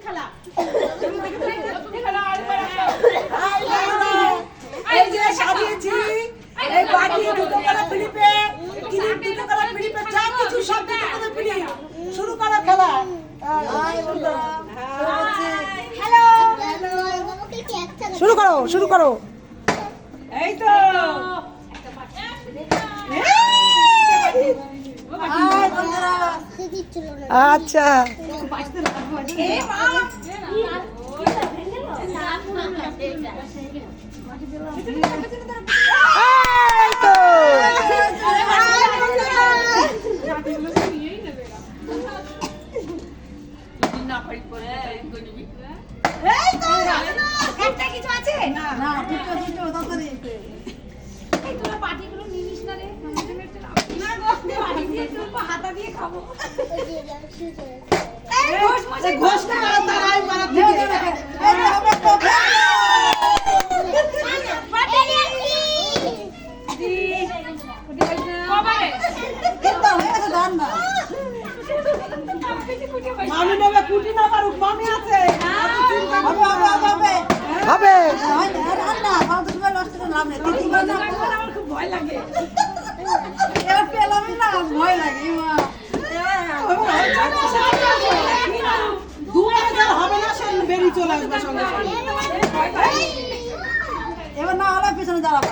খেলা। এই যে সাজিয়েছি এই বাটি দুটো করে ফিলিপে ক্লিপ দুটো করে ফিলিপে যা কিছু সব দুটো করে ফিলিপ শুরু করো খেলা হ্যালো শুরু করো এই তো আচ্ছা হাতা দিয়ে খাবো মামি নেবে কুটি না পারুক মামি আছে হবে আমার খুব ভয় লাগে ভয় লাগে হবে না সে বেরিয়ে চলে আসবে সঙ্গে সঙ্গে এবার না হলে পিছনে দাঁড়াবো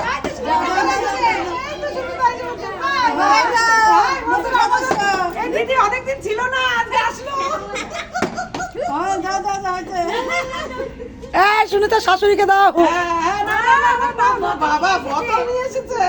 দিদি অনেকদিন ছিল না আজকে আসলো শুনে তো শাশুড়িকে দাও বাবা বোতল নিয়ে এসেছে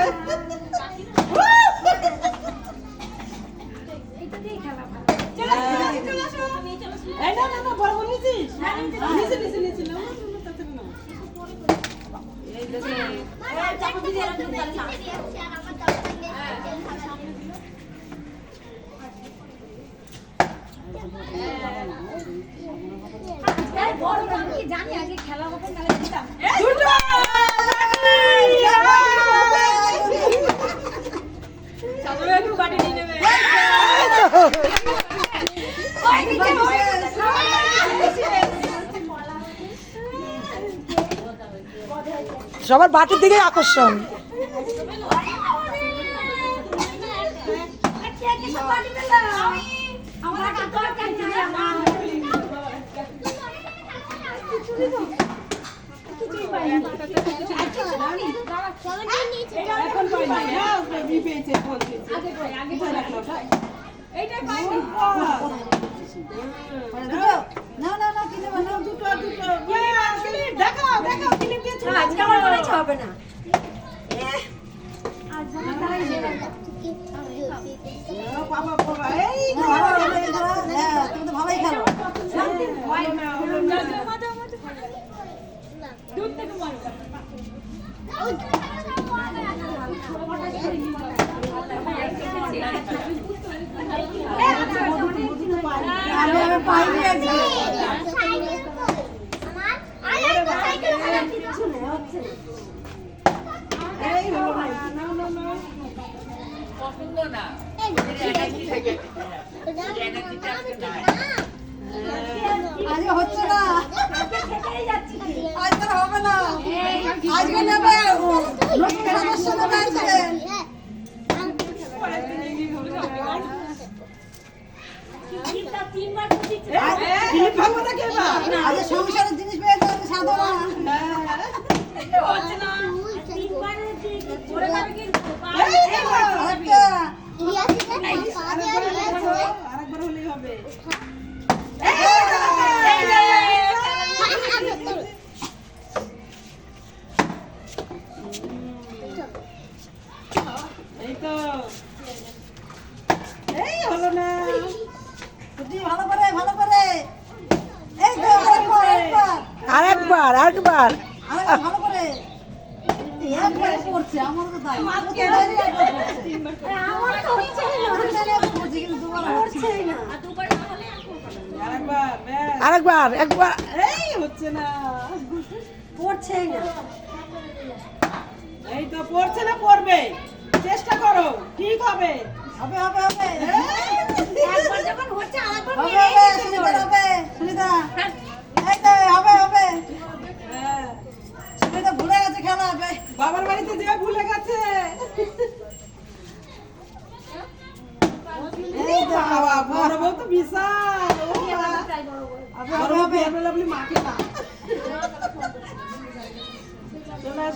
জানি আগে খেলা হবে তাহলে দিতাম বাটি নিয়ে নেবে সবার বাটির দিকে আকর্ষণ হবে না ভালোই খেলো আমি পাইনি আজকে আজকে হচ্ছে না আজকে হবে না আজকে নেবে নতুন সদস্য নেবে আজকে আজকে সংসারের জিনিস পেয়েছে সাধো না আরেকবার হলেই হবে এই তো এই হলো না ভালো করে এই তো আরেকবার ভালো করে একবারে করছে আমার তো তাই আমার তো হচ্ছে কিন্তু দুবার হচ্ছে না আরেকবার একবার এই হচ্ছে না পড়ছে না এই তো পড়ছে না পড়বে চেষ্টা করো ঠিক হবে হবে হবে হবে একবার যখন হচ্ছে আরেকবার হবে সুনিতা হবে সুনিতা এই তো হবে হবে হ্যাঁ তুমি তো ভুলে গেছে খেলা হবে বাবার বাড়িতে যে ভুলে গেছে এই তো বাবা বড় বউ তো বিশাল ও মা। হবে বড় হবে বউ বিয়ে করলে মাকে না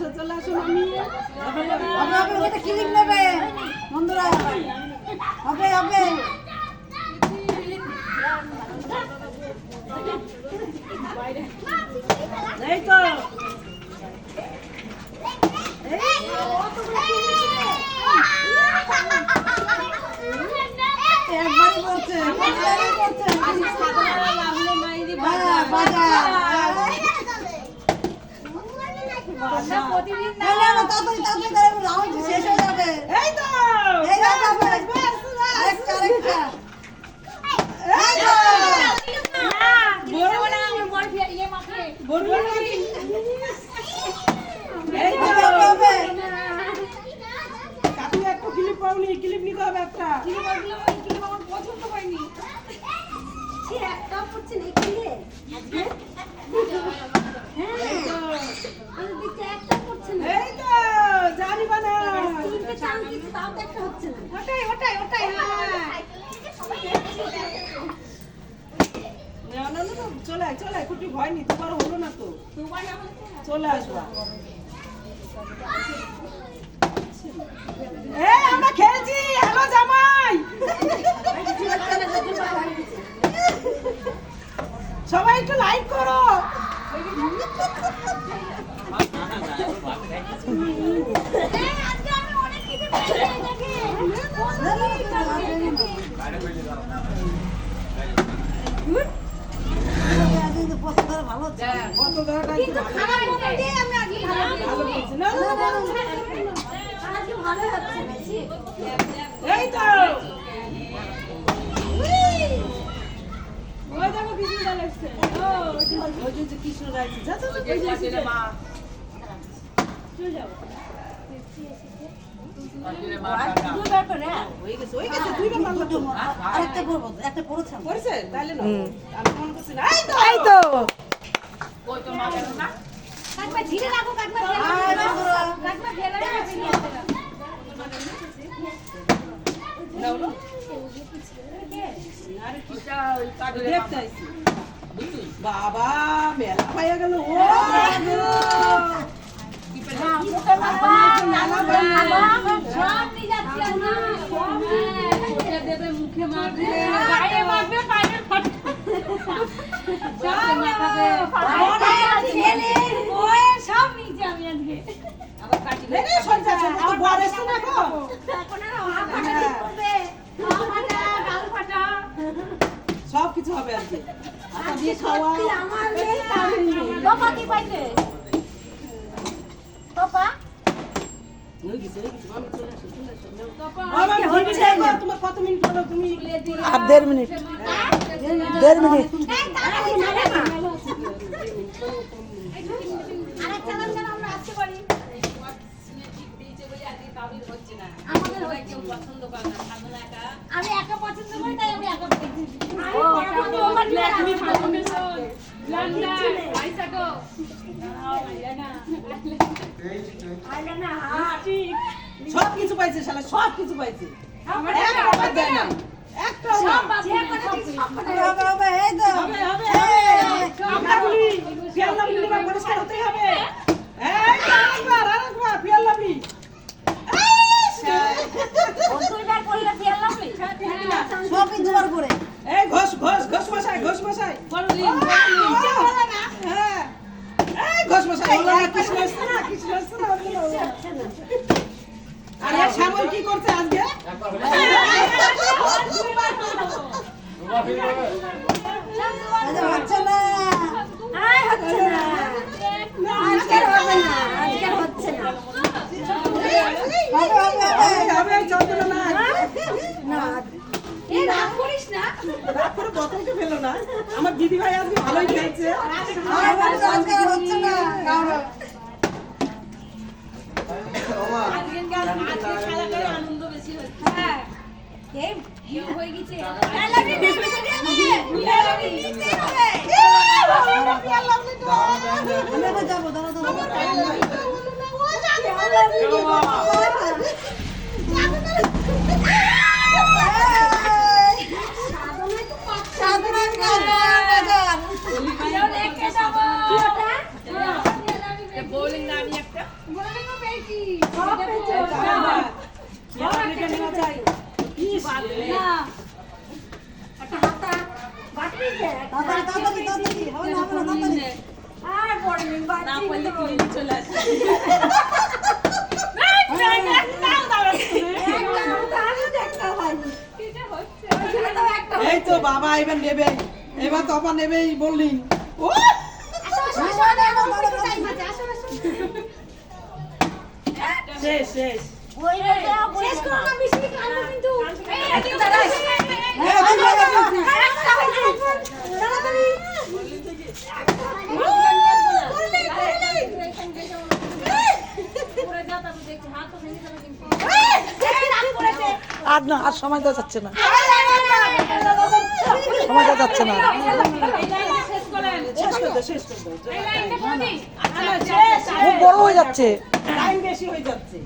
চলে আসো মামি হবে হবে ওটা ক্লিক নেবে বন্ধুরা হবে হবে এই তো একবারই করছে একবারই করছে হ্যাঁ বাজা প্রতিদিন না না না তাড়াতাড়ি তাড়াতাড়ি করে রাউন্ড শেষ হয়ে যাবে এই তো এই তো হবে আরেকটা আরেকটা এই তো বড় বউ নাকি? এই তো হবে হবে কাকু একটা ক্লিপ পাওনি ক্লিপ নিতে হবে একটা পছন্দ হয়নি একটা পড়ছে না এই তো আমি দেখছি একটা পড়ছে না এই তো জানি বানা তিনটে চাল দিচ্ছি তাও তো একটা হচ্ছে না ওটাই না না না চলে আয় চলে আয় কুটি ভয় নি তোমার হলো না তো চলে আসবা এই আমরা খেলছি হ্যালো জামাই সবাই একটু লাইক করো আজকে আমি অনেক কিছু পেয়েছি পছন্দ ভালো হচ্ছে কত টাকা কিন্তু খারাপ মতো দিয়ে আমি আজকে ভালো করছি না না, না, না। আজকে ভালো হচ্ছে বেশি এই তো ওই দেখো কৃষ্ণ দা লাগছে ওই যে কৃষ্ণ লাগছে যা যা যা মা চলে যাও হয়ে গেছে দুইটা মারলো তো আরেকটা পড়বো একটা পড়েছে পড়ছে তাহলে না আমি মনে করছি না এই তো কাকমা ঝিরে রাখো কাকমা কাকমা ফেলে দেখতে আইছি বাবা মেলা পাইয়া গেল ও সব নিয়ে যাচ্ছি আমরা দেবে মুখে মারবে গায়ে মারবে পায়ের ফাটবে সব নিচে আমি আজকে সব কিছু হবে আজকে দিয়ে খাওয়া আমার বাবা কি পাইছে বাবা হয়ে গেছে মামি চলে আসো মামি হচ্ছে তোমার কত মিনিট হলো তুমি আর 1.5 মিনিট 1.5 মিনিট আরেক চালান যেন আমরা আসতে পারি আমি একা পছন্দ করি তাই আমি একা দেখছি সব কিছু পাইছে শালা সব কিছু পাইছে একটা দেয় না একটা হবে হবে এই তো হবে হবে কাকুলি ফিয়াল লাভলি নিবা পরিষ্কার হতেই হবে এই আরেকবার ফিয়াল লাভলি দুইবার করলে ফেল লাগবে সবই দুবার করে এই ঘষ ঘষ ঘষ মশাই হ্যাঁ এই ঘষ মশাই হলো না কৃষ্ণ আসছে না আরে শ্যামল কি করছে আজকে হচ্ছে না আজকে হচ্ছে না হবে হবে হবে হবে চন্দনা না না এই রাগ করিস না রাগ করে বোতলকে ফেলো না আমার দিদি ভাই আজকে ভালোই খেয়েছে আজকে আর হচ্ছে না আনন্দ বেশি হচ্ছে হ্যাঁ এই ইয়ে হয়ে গেছে দফা নেবেই বললি ও শেষ শেষ শেষ করো না, বেশি কাঁদবো কিন্তু। এই, একটু হ্যাঁ, তুই বলে দিয়েছিস। তাড়াতাড়ি। আর না আর সময় দেওয়া যাচ্ছে না সময় দেওয়া যাচ্ছে না শেষ করে দে, শেষ করে দে। খুব বড় হয়ে যাচ্ছে টাইম বেশি হয়ে যাচ্ছে